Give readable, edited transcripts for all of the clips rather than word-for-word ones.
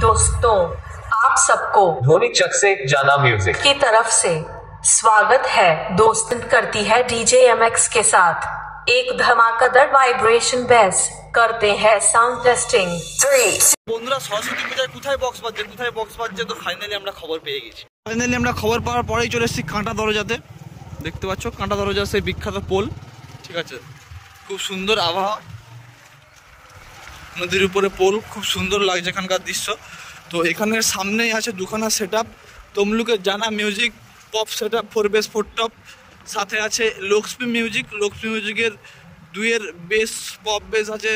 दोस्तों, आप सबको ध्वनि चक से जाना म्यूजिक की तरफ से स्वागत है। दोस्त करती है डीजे एमएक्स के साथ एक धमाकेदार वाइब्रेशन बेस। करते हैं साउंड टेस्टिंग। 3 বন্ধুরা সরস্বতী পূজায় কোথায় বক্স বাজছে তো ফাইনালি আমরা খবর পেয়ে গেছি। খবর পাওয়ার পরেই চলে এসেছি কাঁটা দরজাতে। দেখতে পাচ্ছ কাঁটা দরজা সেই বিখ্যাত পোল, ঠিক আছে, খুব সুন্দর আবহাওয়া, নদীর উপরে পোল, খুব সুন্দর লাগছে এখানকার দৃশ্য। তো এখানের সামনেই আছে দুখানা সেট আপ, তমলুকের জানা music pop set up 4 base 4 top, সাথে আছে লক্ষ্মী মিউজিকের 2-এর বেস পপ বেস আছে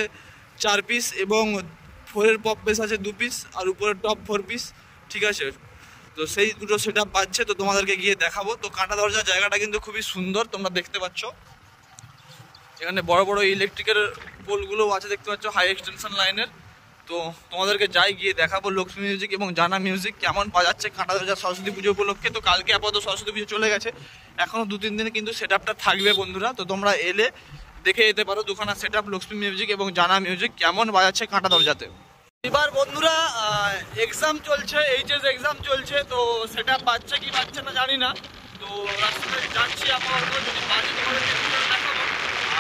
4 পিস এবং 4-এর পপ বেস আছে 2 পিস আর উপরে টপ 4 পিস, ঠিক আছে। তো সেই দুটো সেট আপ পাচ্ছে, তো তোমাদেরকে গিয়ে দেখাবো। তো কাঁটা দরজা জায়গাটা কিন্তু খুবই সুন্দর, তোমরা দেখতে পাচ্ছ। এখানে বড় বড় ইলেকট্রিকের পোলগুলোও আছে, দেখতে পাচ্ছ, হাই এক্সটেনশন লাইনের। তো তোমাদেরকে যাই গিয়ে দেখাবো লক্ষ্মী মিউজিক এবং জানা মিউজিক কেমন বাজাচ্ছে কাঁটা দরজা সরস্বতী পুজো উপলক্ষে। তো কালকে আপাতত সরস্বতী পুজো চলে গেছে, এখনও 2-3 দিনে কিন্তু সেট আপটা থাকবে বন্ধুরা। তো তোমরা এলে দেখে যেতে পারো দুখানা সেট আপ লক্ষ্মী মিউজিক এবং জানা মিউজিক কেমন বাজাচ্ছে কাঁটা দরজাতে। এবার বন্ধুরা এক্সাম চলছে, এইচএস এক্সাম চলছে, তো সেটা বাজছে কি বাজছে না জানি না। তো রাস্তায় যাচ্ছি আপাতত, যদি বাজে তোমাদেরকে দেখাবো,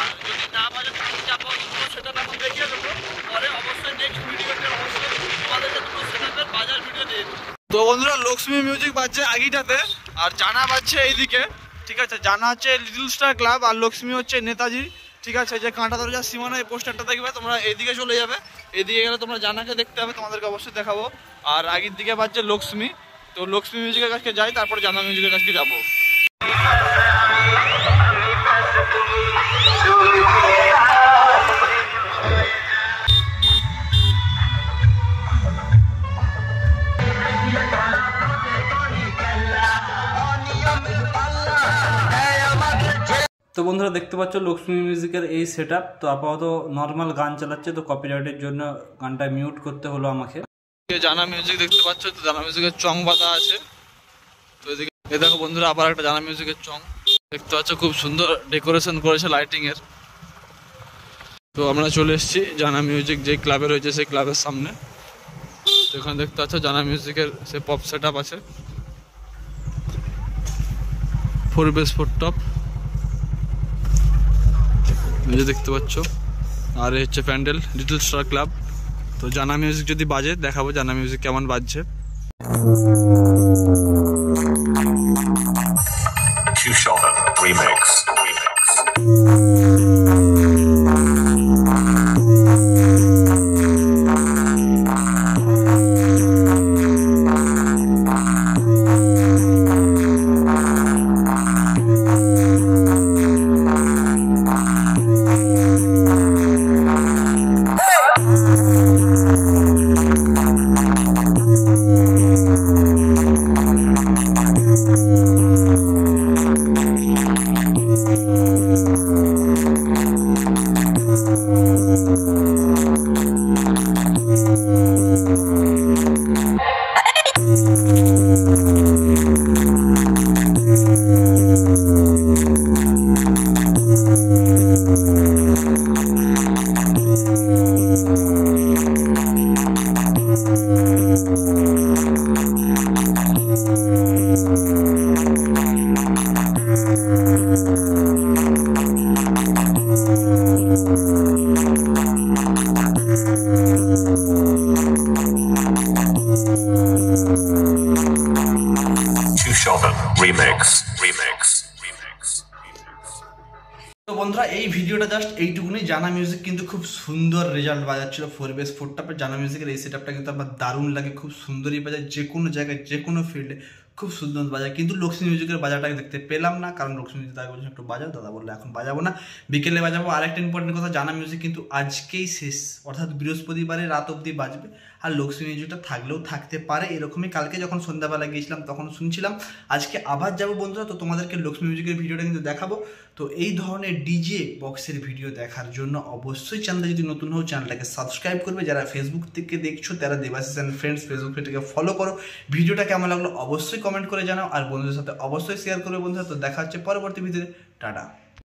আর যদি না বাজে তাহলে আপাতত সেটা এখন দেখিয়ে দেবো। পরে অবশ্যই নেক্সট ভিডিওতে অবশ্যই তোমাদেরকে দুটো সেটআপের বাজার ভিডিও দিয়ে দেবো। তো বন্ধুরা লক্ষ্মী মিউজিক বাজছে আগিটাতে আর জানা বাজছে এইদিকে, ঠিক আছে। জানা হচ্ছে লিটল স্টার ক্লাব আর লক্ষ্মী হচ্ছে নেতাজি, ঠিক আছে। যে কাঁটা দরজার সীমানায় পোস্টারটা দেখবে, তোমরা এদিকে চলে যাবে, এদিকে গেলে তোমরা জানাকে দেখতে হবে, তোমাদেরকে অবশ্যই দেখাবো। আর আগের দিকে বাজছে লক্ষ্মী, তো লক্ষ্মী মিউজিকের কাছে যাই, তারপর জানা মিউজিকের কাছে যাবো। তো বন্ধুরা দেখতে পাচ্ছ লক্ষ্মী মিউজিকের এই সেট আপ। তো আপাতত নর্মাল গান চালাচ্ছে, তো কপিরাইটের জন্য গানটা মিউট করতে হলো আমাকে। জানা মিউজিক দেখতে পাচ্ছ, তো জানা মিউজিকের চং বাঁধা আছে। তো এদিকে দেখো বন্ধুরা আবার একটা জানা মিউজিকের চং দেখতে পাচ্ছ, খুব সুন্দর ডেকোরেশন করেছে লাইটিং এর। তো আমরা চলে এসেছি জানা মিউজিক যে ক্লাবে রয়েছে সেই ক্লাবের সামনে। তো এখানে দেখতে পাচ্ছ জানা মিউজিকের সে পপ সেট আপ আছে 4 বেস 4 টপ, দেখতে পাচ্ছ। আর হচ্ছে প্যান্ডেল লিটল স্টার ক্লাব। তো জানা মিউজিক যদি বাজে দেখাবো জানা মিউজিক কেমন বাজছে। তো বন্ধুরা এই ভিডিওটা জাস্ট এইটুকুনি। জানা মিউজিক কিন্তু খুব সুন্দর রেজাল্ট বাজাচ্ছিল 4 বেস 4 টপে। জানা মিউজিকের এই সেটআপটা কিন্তু আমার দারুণ লাগে, খুব সুন্দরই বাজায়, যে কোনো জায়গায় যে কোনো ফিল্ডে খুব সুন্দর বাজায়। কিন্তু লক্ষ্মী মিউজিকের বাজারটাকে দেখতে পেলাম না, কারণ লক্ষ্মী মিউজিক দাদা বলছেন একটু বাজাও, দাদা বললে এখন বাজাবো না, বিকেলে বাজাবো। আরেকটা ইম্পর্টেন্ট কথা, জানা মিউজিক কিন্তু আজকেই শেষ, অর্থাৎ বৃহস্পতিবারে রাত অবধি বাজবে। আর লক্ষ্মী মিউজিকটা থাকলেও থাকতে পারে, এরকমই কালকে যখন সন্ধ্যাবেলা গিয়েছিলাম তখন শুনছিলাম। আজকে আবার যাবো বন্ধুরা, তো তোমাদেরকে লক্ষ্মী মিউজিকের ভিডিওটা কিন্তু দেখাবো। তো এই ধরনের ডিজে বক্সের ভিডিও দেখার জন্য অবশ্যই চ্যানেলটা যদি নতুন হও চ্যানেলটাকে সাবস্ক্রাইব করবে। যারা ফেসবুক থেকে দেখছো তারা দেবাশিস অ্যান্ড ফ্রেন্ডস ফেসবুক পেজটাকে ফলো করো। ভিডিওটা কেমন লাগলো অবশ্যই কমেন্ট করে জানাও, আর বন্ধুদের সাথে অবশ্যই শেয়ার করবে বন্ধুরা। তো দেখা হচ্ছে পরবর্তী ভিডিওতে, টাটা।